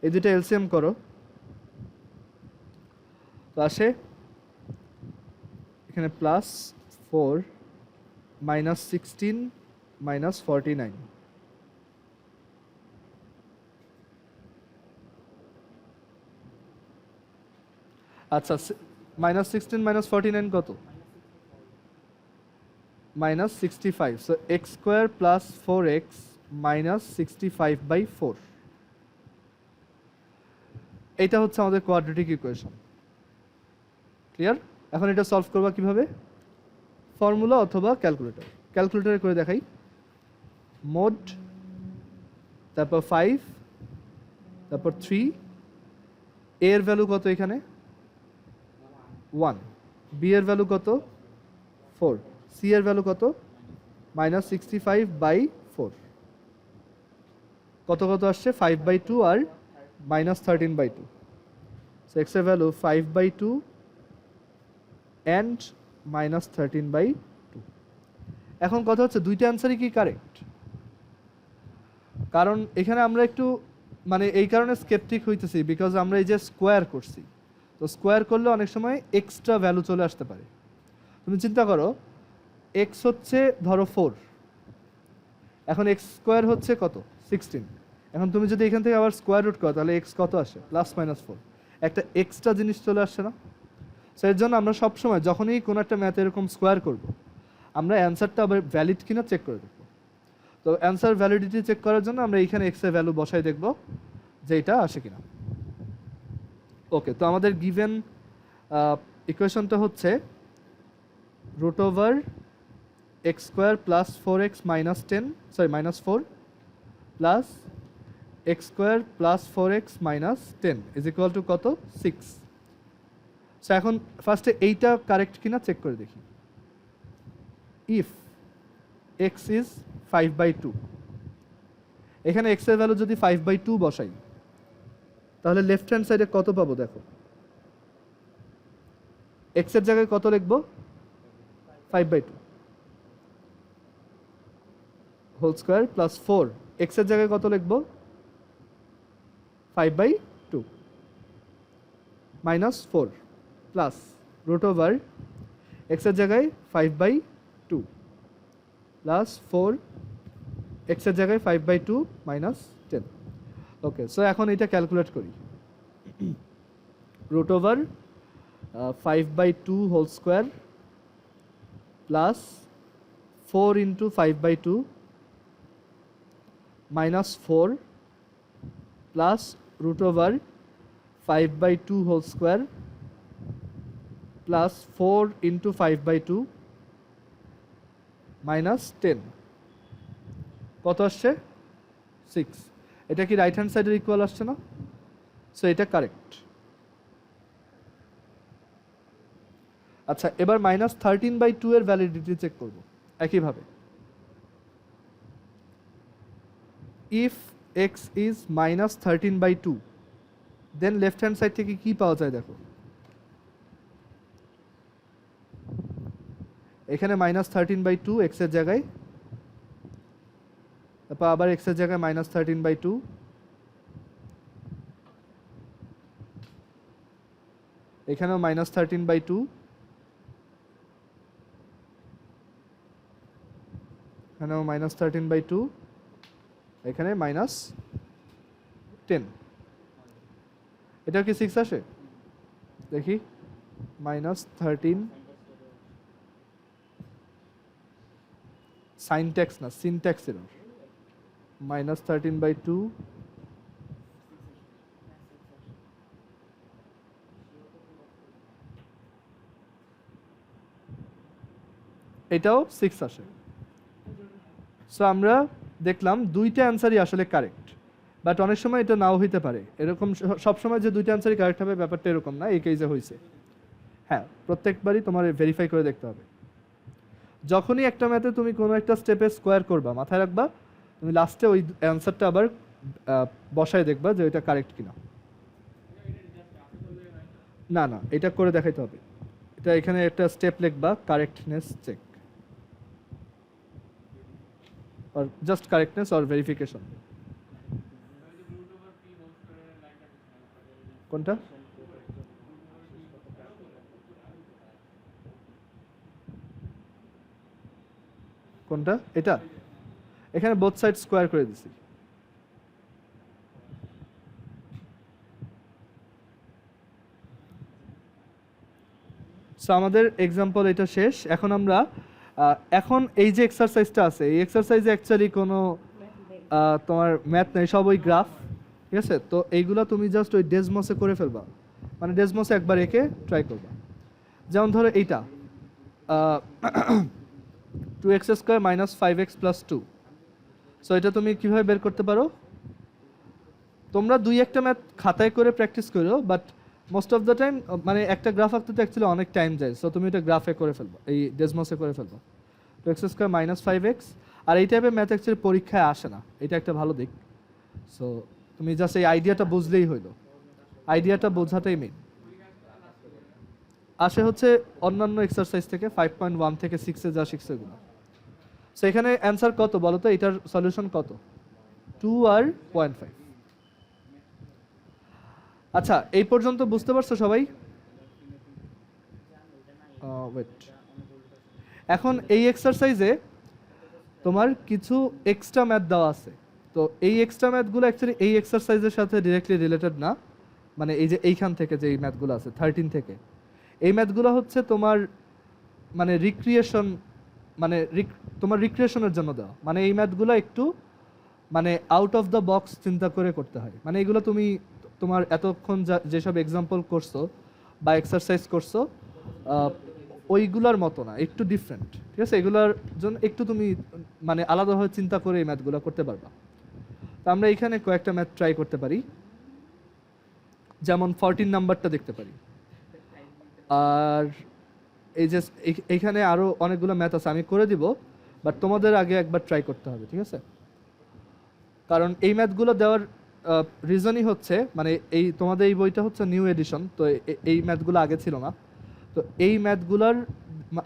এই দুটো এলসিএম করো, তো আসে এখানে প্লাস 4 মাইনাস 16 মাইনাস 49। আচ্ছা, মাইনাস 16 মাইনাস 49 কত? Minus 65। So x square plus 4x minus 65/4, এইটা হচ্ছে আমাদের কোয়াড্রেটিক ইকুয়েশন। ক্লিয়ার? এখন এটা সলভ করবা কিভাবে? ফর্মুলা অথবা ক্যালকুলেটর। ক্যালকুলেটরে করে দেখাই। মোড, তারপর 5, তারপর 3, এ এর ভ্যালু কত এখানে? 1, বি এর ভ্যালু কত? 4, সি এর ভ্যালু কত? মাইনাস 65/4। কত কত আসছে? 5/2 আর মাইনাস 13/2। সো এক্স এর ভ্যালু 5/2 অ্যান্ড মাইনাস 13/2। এখন কথা হচ্ছে দুইটা অ্যান্সারই কি কারেক্ট? কারণ এখানে আমরা একটু মানে এই কারণে স্কেপটিক হইতেছি, বিকজ আমরা এই যে স্কোয়ার করছি, তো স্কোয়ার করলে অনেক সময় এক্সট্রা ভ্যালু চলে আসতে পারে। তুমি চিন্তা করো, এক্স হচ্ছে ধরো 4, এখন এক্স স্কোয়ার হচ্ছে কত? 16। এখন তুমি যদি এখান থেকে আবার স্কোয়ার রুট করো, তাহলে এক্স কত আসে? +-4, একটা এক্সট্রা জিনিস চলে আসছে না? সো এর জন্য আমরা সবসময় যখনই কোনো একটা ম্যাথ এরকম স্কোয়ার করব, আমরা অ্যান্সারটা আবার ভ্যালিড কিনা চেক করে দেখব। তো অ্যান্সার ভ্যালিডিটি চেক করার জন্য আমরা এইখানে এক্স এর ভ্যালু বসাই দেখব যে এটা আসে কিনা। ওকে, তো আমাদের গিভেন ইকুয়েশনটা হচ্ছে root over x square plus 4x minus 4 plus x square plus 4x minus 10 is equal to কত? 6। সো এখন ফার্স্টে এইটা কারেক্ট কিনা চেক করে দেখি। ইফ x ইজ 5/2, এখানে x এর ভ্যালু যদি 5/2 বসাই, তাহলে লেফট হ্যান্ড সাইডে কত পাবো দেখো? x এর জায়গায় কত লিখবো? 5/2 হোল স্কোয়ার প্লাস 4, x এর জায়গায় কত লিখবো? 5/2 মাইনাস 4 প্লাস রুট ওভার এক্সের জায়গায় 5/2 প্লাস 4 এক্সের জায়গায় 5/2 মাইনাস 10। ওকে, সো এখন এটা ক্যালকুলেট করি। Root over 5/2 whole square plus 4 into 5/2 minus 4 plus root over 5/2 whole square plus 4 into 5/2 minus 10 কত আসছে 6। এটা কি রাইট হ্যান্ড সাইডের ইকুয়াল আসছে না? সো এটা কারেক্ট। আচ্ছা, এবার -13/2 এর ভ্যালিডিটি চেক করব একইভাবে। If x is -13/2 then left hand side থেকে কি পাওয়া যায় দেখো। এখানে -13/2 x এর জায়গায়, তারপর আবার x এর জায়গায় -13/2, এখানেও -13/2, এখানেও -13/2, এখানে -10। এটা কি 6 আসে দেখি? -13 সাইনট্যাক্স না, সিনট্যাক্স এরর। -13/2 এটাও 6 আসে। সো আমরা দেখলাম দুইটা অ্যান্সারই আসলে কারেক্ট, বাট অনেক সময় এটা নাও হইতে পারে। এরকম সবসময় যে দুইটা অ্যান্সারই কারেক্ট হবে ব্যাপারটা এরকম না, এই কেসে হয়েছে। হ্যাঁ, প্রত্যেকবারই তোমার ভেরিফাই করে দেখতে হবে। যখনই একটা ম্যাথে তুমি কোনো একটা স্টেপে স্কোয়ার করবা, মাথায় রাখবা তুমি লাস্টে ওই অ্যান্সারটা আবার বসায় দেখবা যে ওইটা কারেক্ট কিনা। না না, এটা করে দেখাইতে হবে। এটা এখানে একটা স্টেপ লিখবা, correctness check or just correctness or verification। কোনটা? কোনটা? এটা এখানে বোথ সাইড স্কোয়ার করে দিছি। সো আমাদের এক্সাম্পল এটা শেষ। এখন আমরা এখন এই যে এক্সারসাইজটা আছে, এই এক্সারসাইজে অ্যাকচুয়ালি কোনো তোমার ম্যাথ নেই, সব ওই গ্রাফ, ঠিক আছে? তো এইগুলো তুমি জাস্ট ওই ডেসমসে করে ফেলবা, মানে ডেসমসে একবার এঁকে ট্রাই করবা। যেমন ধরো এইটা 2x² - 5x + 2। সো এটা তুমি কিভাবে বের করতে পারো? তোমরা দুই একটা ম্যাথ খাতায় করে প্র্যাকটিস করো, but most of the time মানে একটা গ্রাফ আঁকতে তো অ্যাকচুয়ালি অনেক টাইম যায়। সো তুমি এটা গ্রাফে করে ফেলবো, এই ডেসমসে করে ফেলবো। 2x² - 5x। আর এই টাইপের ম্যাথ অ্যাকচুয়ালি পরীক্ষায় আসে না, এটা একটা ভালো দিক। সো তুমি জাস্ট এই আইডিয়াটা বুঝলেই হইলো, আইডিয়াটা বোঝাটাই মেইন। আসে হচ্ছে অন্যান্য এক্সারসাইজ থেকে 5.1 থেকে 6-এ যা শিখছে এগুলো। সো এখানে অ্যান্সার কত বলো তো? এটার সলিউশন কত? 2 আর 0.5। আচ্ছা, এই পর্যন্ত বুঝতে পারছো সবাই? ওয়েট, এখন এই এক্সারসাইজে তোমার কিছু এক্সট্রা ম্যাথ দেওয়া আছে। তো এই এক্সট্রা ম্যাথগুলো অ্যাকচুয়ালি এই এক্সারসাইজের সাথে ডিরেক্টলি রিলেটেড না। মানে এই যে এইখান থেকে যে এই ম্যাথগুলো আছে 13 থেকে, এই ম্যাথগুলো হচ্ছে তোমার মানে রিক্রিয়েশন, মানে তোমার রিক্রিয়েশনের জন্য দেওয়া। মানে এই ম্যাথগুলো একটু মানে আউট অফ দ্য বক্স চিন্তা করে করতে হয়। মানে এগুলো তুমি তোমার এতক্ষণ যেসব এক্সাম্পল করছো বা এক্সারসাইজ করছো ওইগুলোর মতো না, একটু ডিফারেন্ট, ঠিক আছে? এগুলোর জন্য একটু তুমি মানে আলাদাভাবে চিন্তা করে এই ম্যাথগুলো করতে পারবা। তো আমরা এখানে কয়েকটা ম্যাথ ট্রাই করতে পারি, যেমন 14 নাম্বারটা দেখতে পারি। আর এই যে এইখানে আরও অনেকগুলো ম্যাথ আছে, আমি করে দিব, বাট তোমাদের আগে একবার ট্রাই করতে হবে, ঠিক আছে? কারণ এই ম্যাথগুলো দেওয়ার রিজনই হচ্ছে মানে এই তোমাদের এই বইটা হচ্ছে নিউ এডিশন, তো এই ম্যাথগুলো আগে ছিল না। তো এই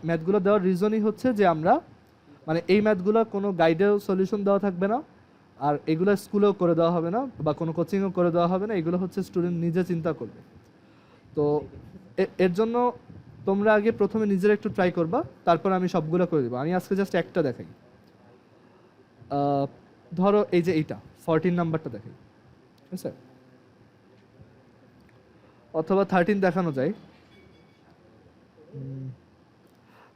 ম্যাথগুলো দেওয়ার রিজনই হচ্ছে যে আমরা মানে এই ম্যাথগুলো কোনো গাইডেও সলিউশন দেওয়া থাকবে না, আর এগুলো স্কুলেও করে দেওয়া হবে না বা কোনো কোচিংও করে দেওয়া হবে না, এগুলো হচ্ছে স্টুডেন্ট নিজে চিন্তা করবে। তো এর জন্য তোমরা আগে প্রথমে নিজেরা একটু ট্রাই করবা, তারপর আমি সবগুলো করে দেবো। আমি আজকে জাস্ট একটা দেখাই। ধরো এই যে এইটা 14 নাম্বারটা দেখাই, ঠিক আছে, অথবা 13 দেখানো যায়।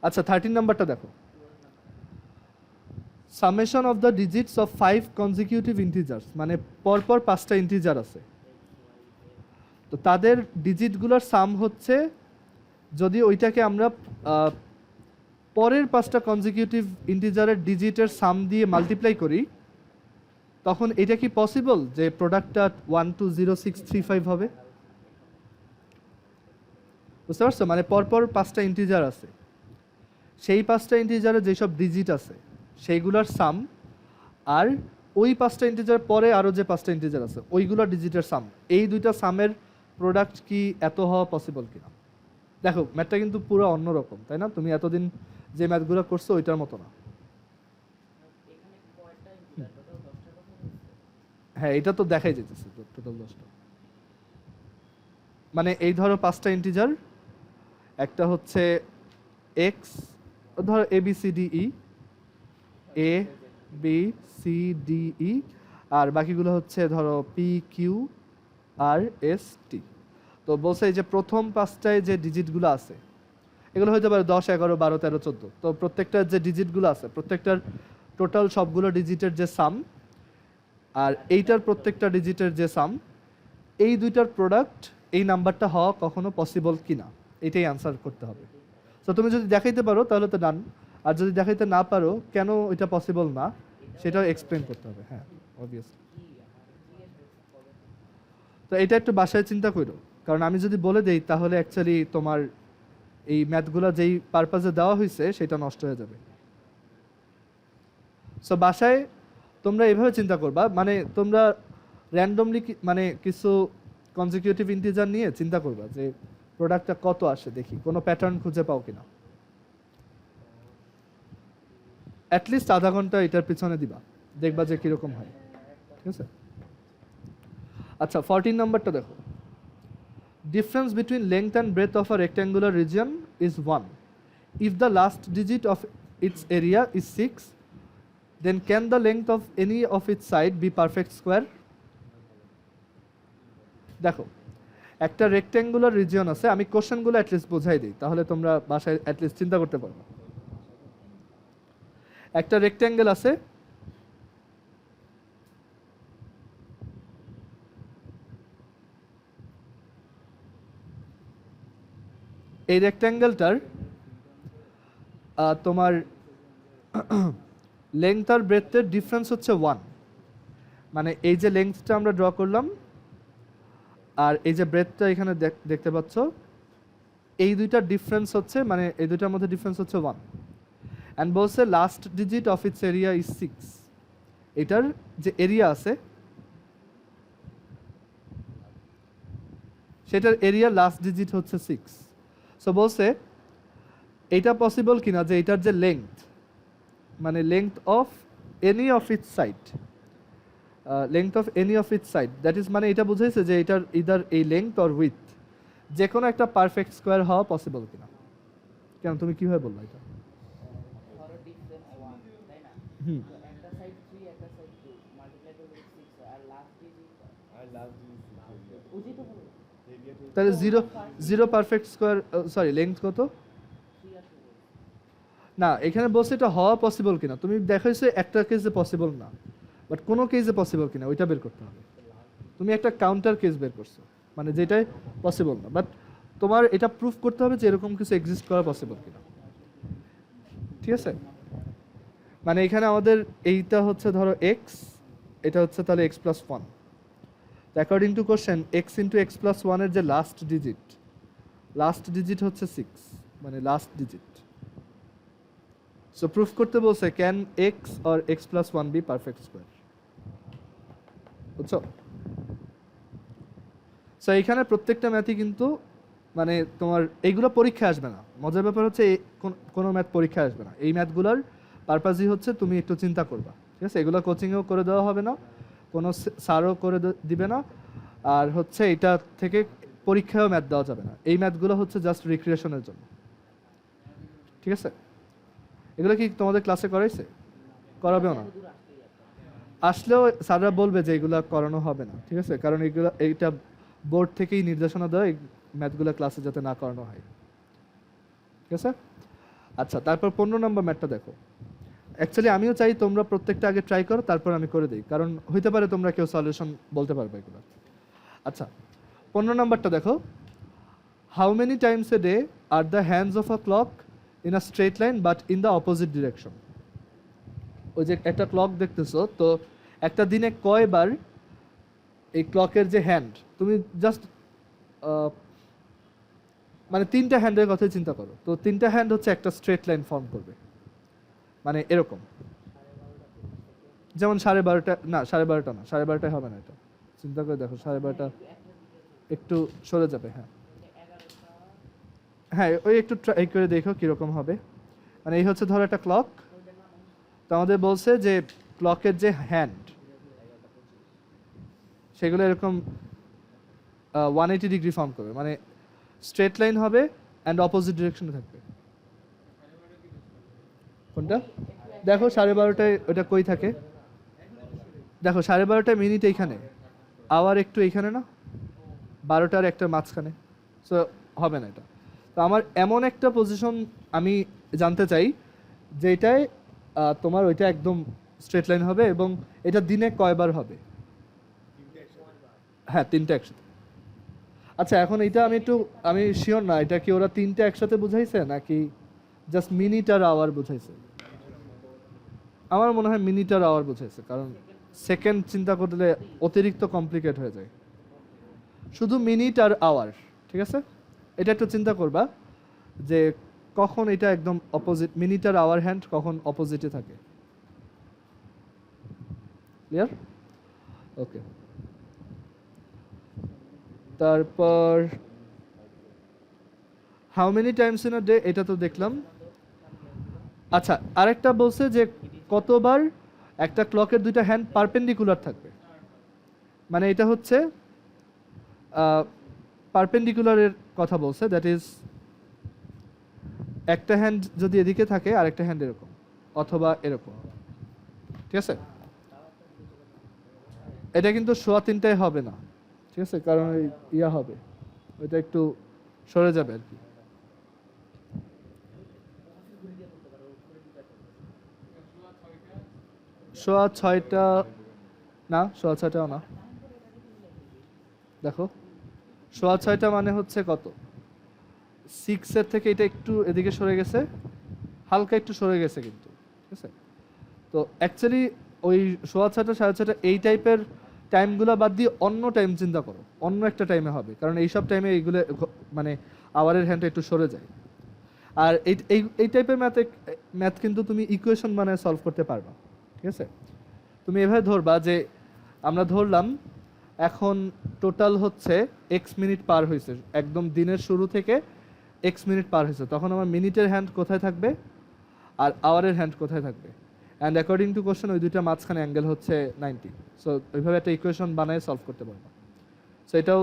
আচ্ছা 13 নাম্বারটা দেখো, summation of the digits of 5 consecutive integers, মানে পরপর 5টা ইন্টিজার আছে, তো তাদের ডিজিটগুলোর সাম হচ্ছে, যদি ওইটাকে আমরা পরের 5টা কনজিকিউটিভ ইন্টিজারের ডিজিটের সাম দিয়ে মাল্টিপ্লাই করি, তখন এটা কি পসিবল যে প্রোডাক্টটা 120635 হবে? বুঝতে পারছো? মানে পরপর 5টা ইন্টিজার আছে, সেই 5টা ইন্টিজারে যেসব ডিজিট আছে সেইগুলোর সাম, আর ওই 5টা ইন্টিজার পরে আরও যে 5টা ইন্টিজার আছে ওইগুলোর ডিজিটের সাম, এই দুইটা সামের প্রোডাক্ট কি এত হওয়া পসিবল কিনা। দেখো ম্যাথটা কিন্তু পুরো অন্যরকম, তাই না? তুমি এতদিন যে ম্যাথগুলো করছো ওইটার মতো না। হ্যাঁ এটা তো দেখাই যেতেছে টোটাল 10টা। মানে এই ধরো 5টা ইন্টিজার, একটা হচ্ছে এক্স, ধরো A B C D E, A B C D E, আর বাকিগুলো হচ্ছে ধরো P Q R S T. তো বলছে এই যে প্রথম 5টায় যে ডিজিটগুলো আছে এগুলো হতে পারে 10, 11, 12, 13, 14। তো প্রত্যেকটার যে ডিজিটগুলো আছে প্রত্যেকটার টোটাল সবগুলো ডিজিটের যে সাম আর এইটার প্রত্যেকটা ডিজিটের যে সাম, এই দুইটার প্রোডাক্ট এই নাম্বারটা হওয়া কখনো পসিবল কিনা, এটাই অ্যান্সার করতে হবে। তো তুমি যদি দেখাইতে পারো তাহলে তো ডান, আর যদি দেখাইতে না পারো কেন এটা পসিবল না সেটাও এক্সপ্লেন করতে হবে। হ্যাঁ অবভিয়াসলি। তো এটা একটু বাসায় চিন্তা করো, কারণ আমি যদি বলে দেই তাহলে অ্যাকচুয়ালি তোমার এই ম্যাথগুলো যেই পারপাজে দেওয়া হয়েছে সেটা নষ্ট হয়ে যাবে। সো বাসায় তোমরা এইভাবে চিন্তা করবা, মানে তোমরা র্যান্ডমলি মানে কিছু কনজিকিউটিভ ইন্টিজার নিয়ে চিন্তা করবা যে প্রোডাক্টটা কত আসে, দেখি কোনো প্যাটার্ন খুঁজে পাও কিনা। অ্যাটলিস্ট আধা ঘন্টা এটার পিছনে দিবা, দেখবা যে কিরকম হয়, ঠিক আছে। আচ্ছা 14 নাম্বারটা দেখো, difference between length and breadth of a rectangular region is 1 if the last digit of its area is 6, then can the length of any of its side be perfect square? দেখো একটা রেক্ট্যাঙ্গুলার রিজিয়ন আছে, আমি কোশ্চেনগুলো অ্যাটলিস্ট বোঝাই দিই তাহলে তোমরা বাসায় অ্যাটলিস্ট চিন্তা করতে পারবে। একটা রেক্ট্যাঙ্গেল আছে, এই রেক্ট্যাঙ্গেলটার তোমার লেংথ আর ব্রেথের ডিফারেন্স হচ্ছে 1, মানে এই যে লেংথটা আমরা ড্র করলাম আর এই যে ব্রেথটা এখানে দেখতে পাচ্ছ, এই দুইটার ডিফারেন্স হচ্ছে, মানে এই দুইটার মধ্যে ডিফারেন্স হচ্ছে 1, অ্যান্ড বলছে last digit of its area is 6, এটার যে এরিয়া আছে সেটার এরিয়া লাস্ট ডিজিট হচ্ছে 6। সো বলছে এটা পসিবল কিনা যে এটার যে লেংথ, মানে length of any of its side, length of any of its side, that is মানে এটা বুঝাইছে যে এটার ইদার এই লেংথ অর উইথ যে কোনো একটা পারফেক্ট স্কোয়ার হওয়া পসিবল কিনা। কেন তুমি কিভাবে বললা এটা? হুম, তাহলে zero perfect square, sorry length কত না, এখানে বলছে এটা হওয়া পসিবল কিনা। তুমি দেখাইছো একটা কেসে পসিবল না, বাট কোনো কেসে পসিবল কিনা ওইটা বের করতে হবে। তুমি একটা কাউন্টার কেস বের করছো, মানে যেটাই পসিবল না, বাট তোমার এটা প্রুফ করতে হবে যে এরকম কিছু এক্সিস্ট করা পসিবল কিনা, ঠিক আছে। মানে এখানে আমাদের এইটা হচ্ছে ধরো এক্স, এটা হচ্ছে তাহলে x plus 1, according to question x into x plus 1 এর যে লাস্ট ডিজিট হচ্ছে 6, মানে লাস্ট ডিজিট। সো প্রুফ করতে বলছে can x or x plus 1 be perfect square, বুঝছো? সো এখানে প্রত্যেকটা ম্যাথই কিন্তু মানে তোমার এইগুলো পরীক্ষা আসবে না। মজার ব্যাপার হচ্ছে কোনো ম্যাথ পরীক্ষা আসবে না, এই ম্যাথগুলোর পারপাসই হচ্ছে তুমি একটু চিন্তা করবা, ঠিক আছে? এগুলো কোচিংয়েও করে দেওয়া হবে না, কোনো স্যারও করে দিবে না, আর হচ্ছে এটা থেকে পরীক্ষায়ও ম্যাথ দেওয়া যাবে না। এই ম্যাথগুলো হচ্ছে জাস্ট রিক্রিয়েশনের জন্য, ঠিক আছে? এগুলো কি তোমাদের ক্লাসে করাইছে? করাবেও না, আসলেও স্যাররা বলবে যে এগুলো করানো হবে না, ঠিক আছে? কারণ এইটা বোর্ড থেকেই নির্দেশনা দেয় এই ম্যাথগুলো ক্লাসে যাতে না করানো হয়, ঠিক আছে? আচ্ছা, তারপর 15 নম্বর ম্যাথটা দেখো। অ্যাকচুয়ালি আমিও চাই তোমরা প্রত্যেকটা আগে ট্রাই করো, তারপর আমি করে দিই, কারণ হইতে পারে তোমরা কেউ সলিউশন বলতে পারবে এগুলো। আচ্ছা, 15 নম্বরটা দেখো। How many Times a day are the hands of a clock in a straight line but in the opposite direction? ওই যে একটা ক্লক দেখতেছো, তো একটা দিনে কয়বার এই ক্লকের যে হ্যান্ড, তুমি জাস্ট মানে 3টা হ্যান্ডের কথাই চিন্তা করো, তো 3টা হ্যান্ড হচ্ছে একটা স্ট্রেট লাইন ফর্ম করবে, মানে এরকম। যেমন 12:30, না 12:30 না, 12:30 হবে না, এটা চিন্তা করে দেখো, 12:30 একটু সরে যাবে। হ্যাঁ হ্যাঁ, ওই একটু ট্রাই করে দেখো কীরকম হবে। মানে এই হচ্ছে ধরো একটা ক্লক, তো আমাদের বলছে যে ক্লকের যে হ্যান্ড সেগুলো এরকম 180 ডিগ্রি ফর্ম করবে, মানে স্ট্রেট লাইন হবে অ্যান্ড অপোজিট ডিরেকশনে থাকবে। কোনটা দেখো, 12:30টায় ওটা কই থাকে দেখো, 12:30 মিনিট এইখানে, আওয়ার একটু এইখানে না, 12টার একটা মাঝখানে, সো হবে না এটা। তো আমার এমন একটা পজিশন আমি জানতে চাই যেটায় তোমার ওইটা একদম স্ট্রেট লাইন হবে, এবং এটা দিনে কয়বার হবে? হ্যাঁ, 3টা একসাথে। আচ্ছা, এখন এটা আমি শিওর না, এটা কি ওরা 3টা একসাথে বুঝাইছে নাকি জাস্ট মিনিট আর আওয়ার বুঝাইছে? আমার মনে হয় মিনিট আর আওয়ার বুঝাইছে, কারণ সেকেন্ড চিন্তা করলে অতিরিক্ত কমপ্লিকেট হয়ে যায়। শুধু মিনিট আর আওয়ার, ঠিক আছে? এটা একটু চিন্তা করবা যে কখন এটা একদম opposite, minute R our hand কখন অপোজিটে থাকে। ক্লিয়ার? ওকে, তারপর how many Times in a day, এটা তো দেখলাম। আচ্ছা, আরেকটা বলছে যে কতবার একটা ক্লকের 2টা হ্যান্ড পারপেন্ডিকুলার থাকবে, মানে এটা হচ্ছে পারপেন্ডিকুলারের কথা বলছে, দ্যাট ইজ একটা হ্যান্ড যদি এদিকে থাকে আর একটা হ্যান্ড এরকম অথবা এরকম, ঠিক আছে? এটা কিন্তু 3:15টায় হবে না, ঠিক আছে? কারণ ইয়া হবে, ওইটা একটু সরে যাবে আর কি। সোয়া 6টা না, সোয়া 6টাও না। দেখো, সোয়া 6টা মানে হচ্ছে কত, 6-এর থেকে এটা একটু এদিকে সরে গেছে, হালকা একটু সরে গেছে কিন্তু, ঠিক আছে? তো অ্যাকচুয়ালি ওই সোয়া 6টা 6:30 এই টাইপের টাইমগুলো বাদ দিয়ে অন্য টাইম চিন্তা করো, অন্য একটা টাইমে হবে, কারণ এইসব টাইমে এইগুলো মানে আওয়ারের হ্যান্ডটা একটু সরে যায়। আর এই এই এই টাইপের ম্যাথ কিন্তু তুমি ইকুয়েশন বানায় সলভ করতে পারবা, ঠিক আছে? তুমি এভাবে ধরবা যে আমরা ধরলাম এখন টোটাল হচ্ছে এক্স মিনিট পার হয়েছে, একদম দিনের শুরু থেকে এক্স মিনিট পার হয়েছে, তখন আমার মিনিটের হ্যান্ড কোথায় থাকবে আর আওয়ারের হ্যান্ড কোথায় থাকবে, অ্যান্ড অ্যাকর্ডিং টু কোশ্চেন ওই দুইটা মাঝখানে অ্যাঙ্গেল হচ্ছে 90। সো ওইভাবে একটা ইকুয়েশন বানায় সলভ করতে পারবা। সো এটাও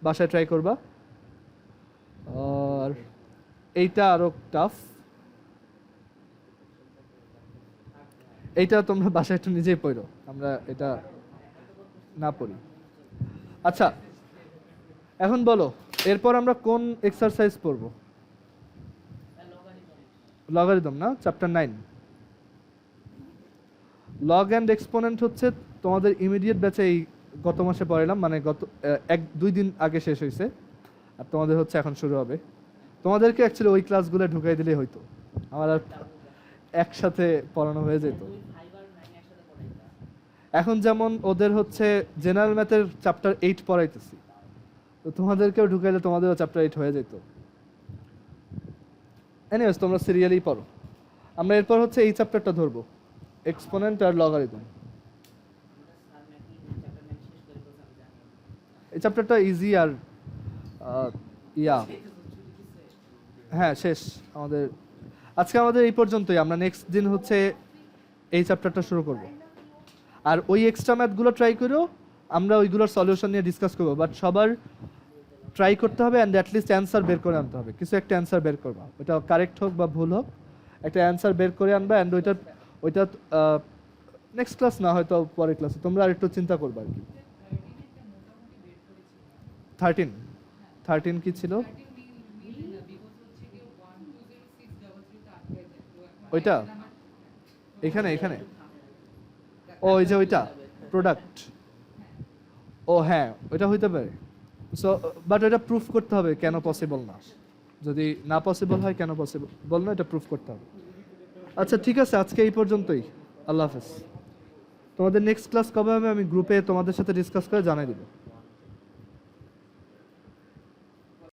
বাসায় ট্রাই করবা। আর এইটা আরও টাফ, এইটা তোমরা বাসায় একটু নিজেই পড়ো, আমরা এটা না পড়ি। আচ্ছা, এখন বলো এরপর আমরা কোন এক্সারসাইজ পড়ব? লগারিদম না, চ্যাপ্টার 9। লগ অ্যান্ড এক্সপোনেন্ট হচ্ছে তোমাদের ইমিডিয়েট ব্যাচে এই গত মাসে পড়ালাম, মানে গত 1-2 দিন আগে শেষ হয়েছে, আর তোমাদের হচ্ছে এখন শুরু হবে। তোমাদেরকে অ্যাকচুয়ালি ওই ক্লাসগুলো ঢুকাই দিলেই হয়তো, আমার আর একসাথে পড়ানো হয়ে যেত। এখন যেমন ওদের হচ্ছে জেনারেল ম্যাথের চ্যাপ্টার 8 পড়াইতেছি, তো তোমাদেরকেও ঢুকাইলে তোমাদেরও চ্যাপ্টার 8 হয়ে যেত। এনিওয়েজ, তোমরা সিরিয়ালি পড়ো। আমরা এরপর হচ্ছে এই চ্যাপ্টারটা ধরবো, এক্সপোনেন্ট আর লগারিদম। এই চ্যাপ্টারটা ইজি আর ইয়া, হ্যাঁ শেষ আমাদের। আজকে আমাদের এই পর্যন্তই। আমরা নেক্সট দিন হচ্ছে এই চ্যাপ্টারটা শুরু করব। আর ওই এক্সট্রা ম্যাথগুলো ট্রাই করেও আমরা ওইগুলোর সলিউশন নিয়ে ডিসকাস করবো, বাট সবার ট্রাই করতে হবে অ্যান্ড অ্যাটলিস্ট অ্যান্সার বের করে আনতে হবে। কিছু একটা অ্যান্সার বের করবা, ওটা কারেক্ট হোক বা ভুল হোক, একটা অ্যান্সার বের করে আনবা। অ্যান্ড ওইটা নেক্সট ক্লাস না হয়তো পরের ক্লাসে তোমরা আর একটু চিন্তা করবা আর কি। 13 কি ছিল ওইটা? এখানে ও এই যে ওইটা প্রোডাক্ট, ও হ্যাঁ ওইটা হইতে পারে। সো বাট ওইটা প্রুফ করতে হবে কেন পসিবল না। যদি না পসিবল হয় কেন পসিবল না এটা প্রুফ করতে হবে। আচ্ছা ঠিক আছে, আজকে এই পর্যন্তই। আল্লাহ হাফেজ। তোমাদের নেক্সট ক্লাস কবে হবে আমি গ্রুপে তোমাদের সাথে ডিসকাস করে জানাই দেবো।